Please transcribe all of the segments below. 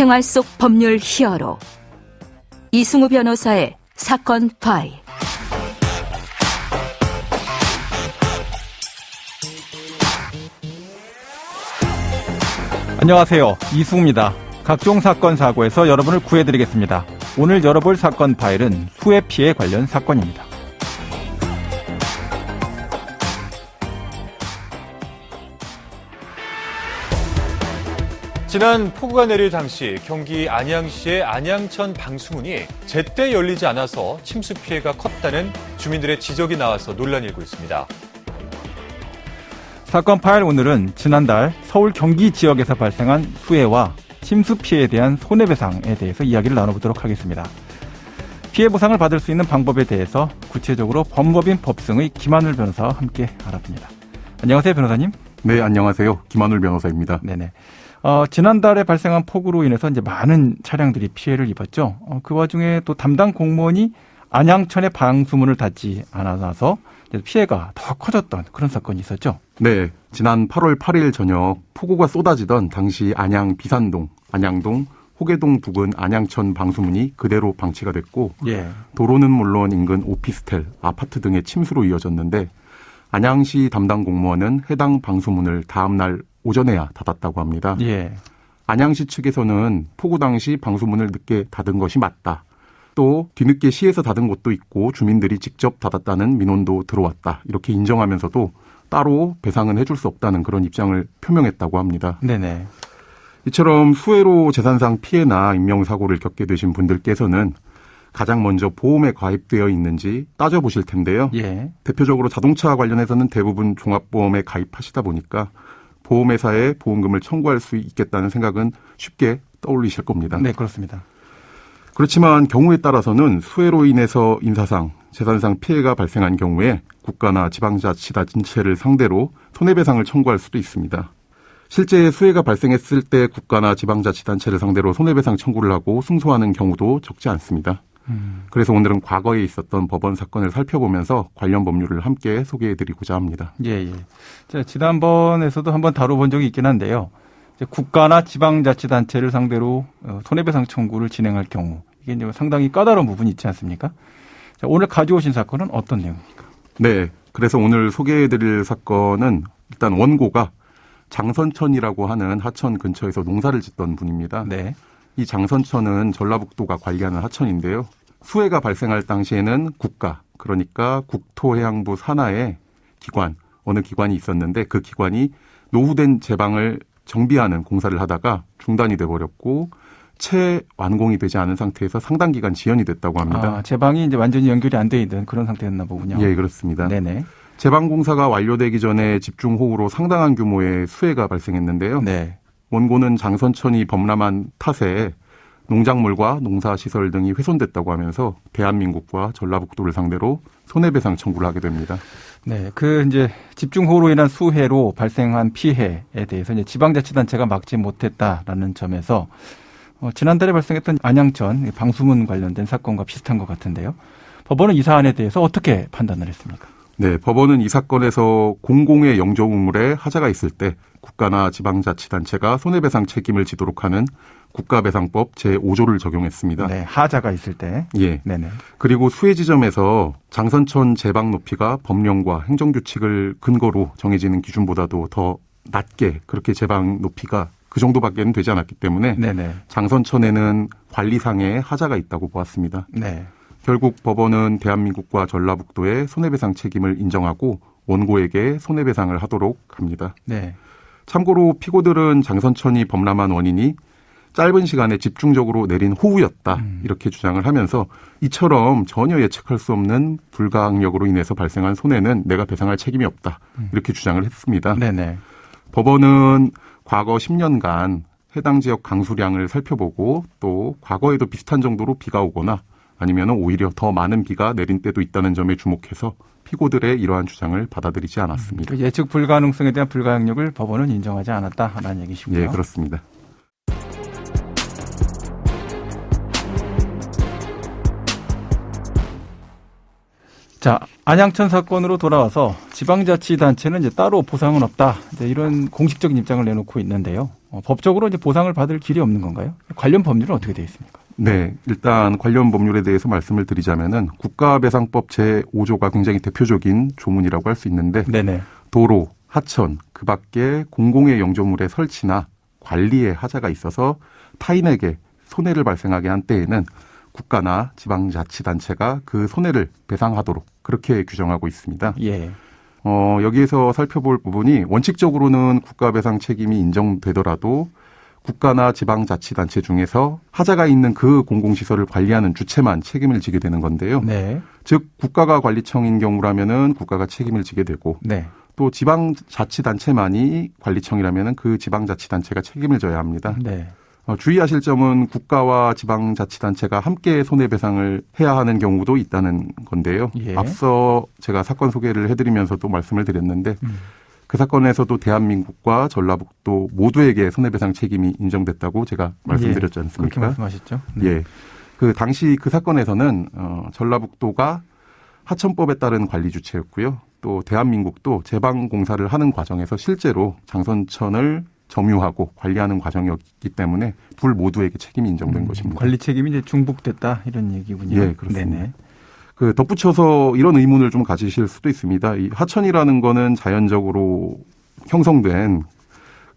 생활 속 법률 히어로 이승우 변호사의 사건 파일. 안녕하세요. 이승우입니다. 각종 사건 사고에서 여러분을 구해드리겠습니다. 오늘 열어볼 사건 파일은 수해 피해 관련 사건입니다. 지난 폭우가 내릴 당시 경기 안양시의 안양천 방수문이 제때 열리지 않아서 침수 피해가 컸다는 주민들의 지적이 나와서 논란이 일고 있습니다. 사건 파일 오늘은 지난달 서울 경기 지역에서 발생한 수해와 침수 피해에 대한 손해배상에 대해서 이야기를 나눠보도록 하겠습니다. 피해 보상을 받을 수 있는 방법에 대해서 구체적으로 법무법인 법승의 김한울 변호사와 함께 알아봅니다. 안녕하세요, 변호사님. 네, 안녕하세요. 김한울 변호사입니다. 네네. 지난달에 발생한 폭우로 인해서 이제 많은 차량들이 피해를 입었죠. 그 와중에 또 담당 공무원이 안양천의 방수문을 닫지 않아서 피해가 더 커졌던 그런 사건이 있었죠. 네, 지난 8월 8일 저녁 폭우가 쏟아지던 당시 안양 비산동, 안양동, 호계동 부근 안양천 방수문이 그대로 방치가 됐고 예. 도로는 물론 인근 오피스텔, 아파트 등의 침수로 이어졌는데 안양시 담당 공무원은 해당 방수문을 다음 날 오전에야 닫았다고 합니다. 예. 안양시 측에서는 폭우 당시 방수문을 늦게 닫은 것이 맞다. 또 뒤늦게 시에서 닫은 곳도 있고 주민들이 직접 닫았다는 민원도 들어왔다. 이렇게 인정하면서도 따로 배상은 해줄 수 없다는 그런 입장을 표명했다고 합니다. 네네. 이처럼 수해로 재산상 피해나 인명사고를 겪게 되신 분들께서는 가장 먼저 보험에 가입되어 있는지 따져보실 텐데요. 예. 대표적으로 자동차 관련해서는 대부분 종합보험에 가입하시다 보니까 보험회사에 보험금을 청구할 수 있겠다는 생각은 쉽게 떠올리실 겁니다. 네, 그렇습니다. 그렇지만 경우에 따라서는 수해로 인해서 인사상, 재산상 피해가 발생한 경우에 국가나 지방자치단체를 상대로 손해배상을 청구할 수도 있습니다. 실제 수해가 발생했을 때 국가나 지방자치단체를 상대로 손해배상 청구를 하고 승소하는 경우도 적지 않습니다. 그래서 오늘은 과거에 있었던 법원 사건을 살펴보면서 관련 법률을 함께 소개해드리고자 합니다. 예. 자, 지난번에서도 한번 다뤄본 적이 있긴 한데요. 이제 국가나 지방자치단체를 상대로 손해배상 청구를 진행할 경우 이게 이제 상당히 까다로운 부분이 있지 않습니까? 자, 오늘 가져오신 사건은 어떤 내용입니까? 네, 그래서 오늘 소개해드릴 사건은 일단 원고가 장선천이라고 하는 하천 근처에서 농사를 짓던 분입니다. 네. 이 장선천은 전라북도가 관리하는 하천인데요. 수해가 발생할 당시에는 국가, 그러니까 국토해양부 산하의 기관, 어느 기관이 있었는데 그 기관이 노후된 제방을 정비하는 공사를 하다가 중단이 돼버렸고 채 완공이 되지 않은 상태에서 상당 기간 지연이 됐다고 합니다. 제방이 이제 완전히 연결이 안 돼 있는 그런 상태였나 보군요. 예, 그렇습니다. 네네. 제방 공사가 완료되기 전에 집중호우로 상당한 규모의 수해가 발생했는데요. 네. 원고는 장선천이 범람한 탓에 농작물과 농사시설 등이 훼손됐다고 하면서 대한민국과 전라북도를 상대로 손해배상 청구를 하게 됩니다. 네, 이제 집중호우로 인한 수해로 발생한 피해에 대해서 이제 지방자치단체가 막지 못했다라는 점에서 지난달에 발생했던 안양천 방수문 관련된 사건과 비슷한 것 같은데요. 법원은 이 사안에 대해서 어떻게 판단을 했습니까? 네, 법원은 이 사건에서 공공의 영조우물에 하자가 있을 때 국가나 지방자치단체가 손해배상 책임을 지도록 하는 국가배상법 제5조를 적용했습니다. 네, 하자가 있을 때. 예. 네네. 그리고 수해 지점에서 장선천 제방 높이가 법령과 행정규칙을 근거로 정해지는 기준보다도 더 낮게 그렇게 제방 높이가 그 정도밖에는 되지 않았기 때문에 네네. 장선천에는 관리상의 하자가 있다고 보았습니다. 네. 결국 법원은 대한민국과 전라북도의 손해배상 책임을 인정하고 원고에게 손해배상을 하도록 합니다. 네. 참고로 피고들은 장선천이 범람한 원인이 짧은 시간에 집중적으로 내린 호우였다 이렇게 주장을 하면서 이처럼 전혀 예측할 수 없는 불가항력으로 인해서 발생한 손해는 내가 배상할 책임이 없다 이렇게 주장을 했습니다. 네네. 법원은 과거 10년간 해당 지역 강수량을 살펴보고 또 과거에도 비슷한 정도로 비가 오거나 아니면 오히려 더 많은 비가 내린 때도 있다는 점에 주목해서 피고들의 이러한 주장을 받아들이지 않았습니다. 예측 불가능성에 대한 불가항력을 법원은 인정하지 않았다라는 얘기시고요. 예, 그렇습니다. 자, 안양천 사건으로 돌아와서 지방자치단체는 이제 따로 보상은 없다. 이제 이런 공식적인 입장을 내놓고 있는데요. 법적으로 이제 보상을 받을 길이 없는 건가요? 관련 법률은 어떻게 되어 있습니까? 네, 일단 관련 법률에 대해서 말씀을 드리자면은 국가배상법 제5조가 굉장히 대표적인 조문이라고 할 수 있는데 네네. 도로, 하천, 그 밖에 공공의 영조물의 설치나 관리에 하자가 있어서 타인에게 손해를 발생하게 한 때에는 국가나 지방자치단체가 그 손해를 배상하도록 그렇게 규정하고 있습니다. 예. 여기에서 살펴볼 부분이 원칙적으로는 국가배상 책임이 인정되더라도 국가나 지방자치단체 중에서 하자가 있는 그 공공시설을 관리하는 주체만 책임을 지게 되는 건데요. 네. 즉 국가가 관리청인 경우라면은 국가가 책임을 지게 되고 네. 또 지방자치단체만이 관리청이라면은 그 지방자치단체가 책임을 져야 합니다. 네. 주의하실 점은 국가와 지방자치단체가 함께 손해배상을 해야 하는 경우도 있다는 건데요. 예. 앞서 제가 사건 소개를 해드리면서도 말씀을 드렸는데 그 사건에서도 대한민국과 전라북도 모두에게 손해배상 책임이 인정됐다고 제가 말씀드렸지 않습니까? 그렇게 말씀하셨죠. 네. 예. 그 당시 그 사건에서는 전라북도가 하천법에 따른 관리 주체였고요. 또 대한민국도 제방공사를 하는 과정에서 실제로 장선천을 점유하고 관리하는 과정이었기 때문에 둘 모두에게 책임이 인정된 것입니다. 관리 책임이 이제 중복됐다 이런 얘기군요. 예, 그렇습니다. 네네. 그 덧붙여서 이런 의문을 좀 가지실 수도 있습니다. 이 하천이라는 거는 자연적으로 형성된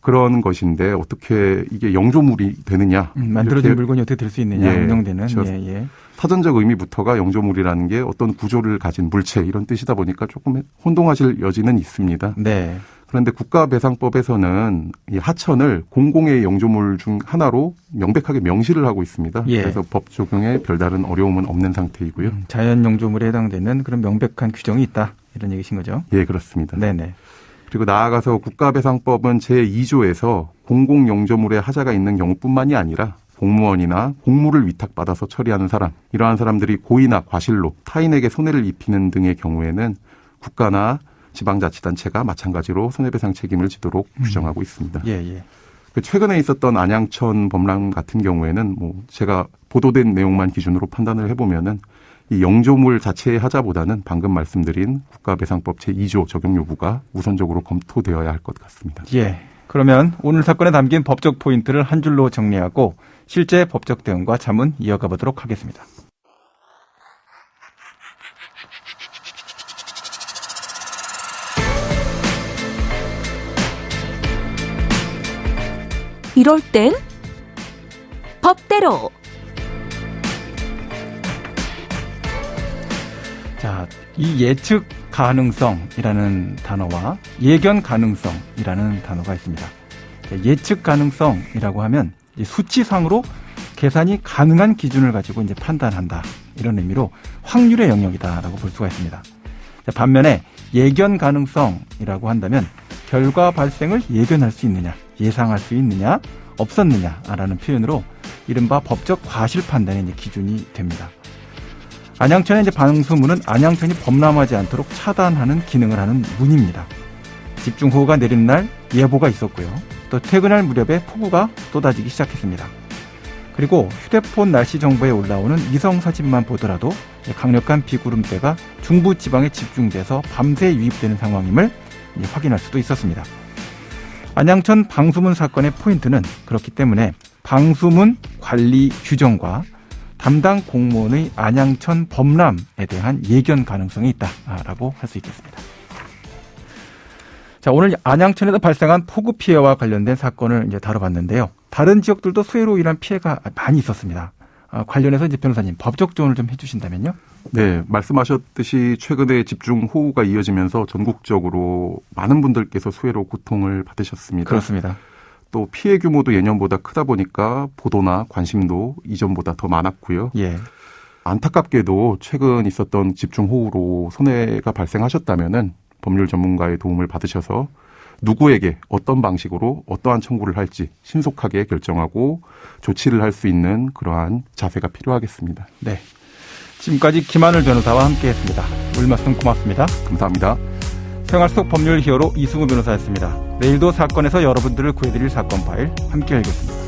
그런 것인데 어떻게 이게 영조물이 되느냐? 만들어진 물건이 어떻게 될 수 있느냐? 예, 운영되는. 그렇죠. 예. 사전적 의미부터가 영조물이라는 게 어떤 구조를 가진 물체 이런 뜻이다 보니까 조금 혼동하실 여지는 있습니다. 네. 그런데 국가배상법에서는 이 하천을 공공의 영조물 중 하나로 명백하게 명시를 하고 있습니다. 예. 그래서 법 적용에 별다른 어려움은 없는 상태이고요. 자연 영조물에 해당되는 그런 명백한 규정이 있다 이런 얘기신 거죠? 예, 그렇습니다. 네네. 그리고 나아가서 국가배상법은 제2조에서 공공영조물에 하자가 있는 경우뿐만이 아니라 공무원이나 공무를 위탁받아서 처리하는 사람, 이러한 사람들이 고의나 과실로 타인에게 손해를 입히는 등의 경우에는 국가나 지방자치단체가 마찬가지로 손해배상 책임을 지도록 규정하고 있습니다. 예. 최근에 있었던 안양천 범람 같은 경우에는 제가 보도된 내용만 기준으로 판단을 해보면은 이 영조물 자체의 하자보다는 방금 말씀드린 국가배상법 제2조 적용 여부가 우선적으로 검토되어야 할 것 같습니다. 예. 그러면 오늘 사건에 담긴 법적 포인트를 한 줄로 정리하고 실제 법적 대응과 자문 이어가 보도록 하겠습니다. 이럴 땐 법대로. 자, 이 예측 가능성이라는 단어와 예견 가능성이라는 단어가 있습니다. 예측 가능성이라고 하면 수치상으로 계산이 가능한 기준을 가지고 이제 판단한다. 이런 의미로 확률의 영역이다라고 볼 수가 있습니다. 자, 반면에 예견 가능성이라고 한다면 결과 발생을 예견할 수 있느냐, 예상할 수 있느냐, 없었느냐라는 표현으로 이른바 법적 과실 판단의 이제 기준이 됩니다. 안양천의 이제 방수문은 안양천이 범람하지 않도록 차단하는 기능을 하는 문입니다. 집중호우가 내리는 날 예보가 있었고요. 또 퇴근할 무렵에 폭우가 쏟아지기 시작했습니다. 그리고 휴대폰 날씨 정보에 올라오는 위성 사진만 보더라도 강력한 비구름대가 중부 지방에 집중돼서 밤새 유입되는 상황임을 확인할 수도 있었습니다. 안양천 방수문 사건의 포인트는 그렇기 때문에 방수문 관리 규정과 담당 공무원의 안양천 범람에 대한 예견 가능성이 있다라고 할 수 있겠습니다. 자, 오늘 안양천에서 발생한 폭우 피해와 관련된 사건을 이제 다뤄봤는데요. 다른 지역들도 수해로 인한 피해가 많이 있었습니다. 관련해서 이제 변호사님 법적 조언을 좀 해주신다면요. 네, 말씀하셨듯이 최근에 집중호우가 이어지면서 전국적으로 많은 분들께서 수해로 고통을 받으셨습니다. 그렇습니다. 또 피해 규모도 예년보다 크다 보니까 보도나 관심도 이전보다 더 많았고요. 예. 안타깝게도 최근 있었던 집중호우로 손해가 발생하셨다면은 법률 전문가의 도움을 받으셔서 누구에게 어떤 방식으로 어떠한 청구를 할지 신속하게 결정하고 조치를 할 수 있는 그러한 자세가 필요하겠습니다. 네. 지금까지 김하늘 변호사와 함께했습니다. 오늘 말씀 고맙습니다. 감사합니다. 생활 속 법률 히어로 이승우 변호사였습니다. 내일도 사건에서 여러분들을 구해드릴 사건 파일 함께 알겠습니다.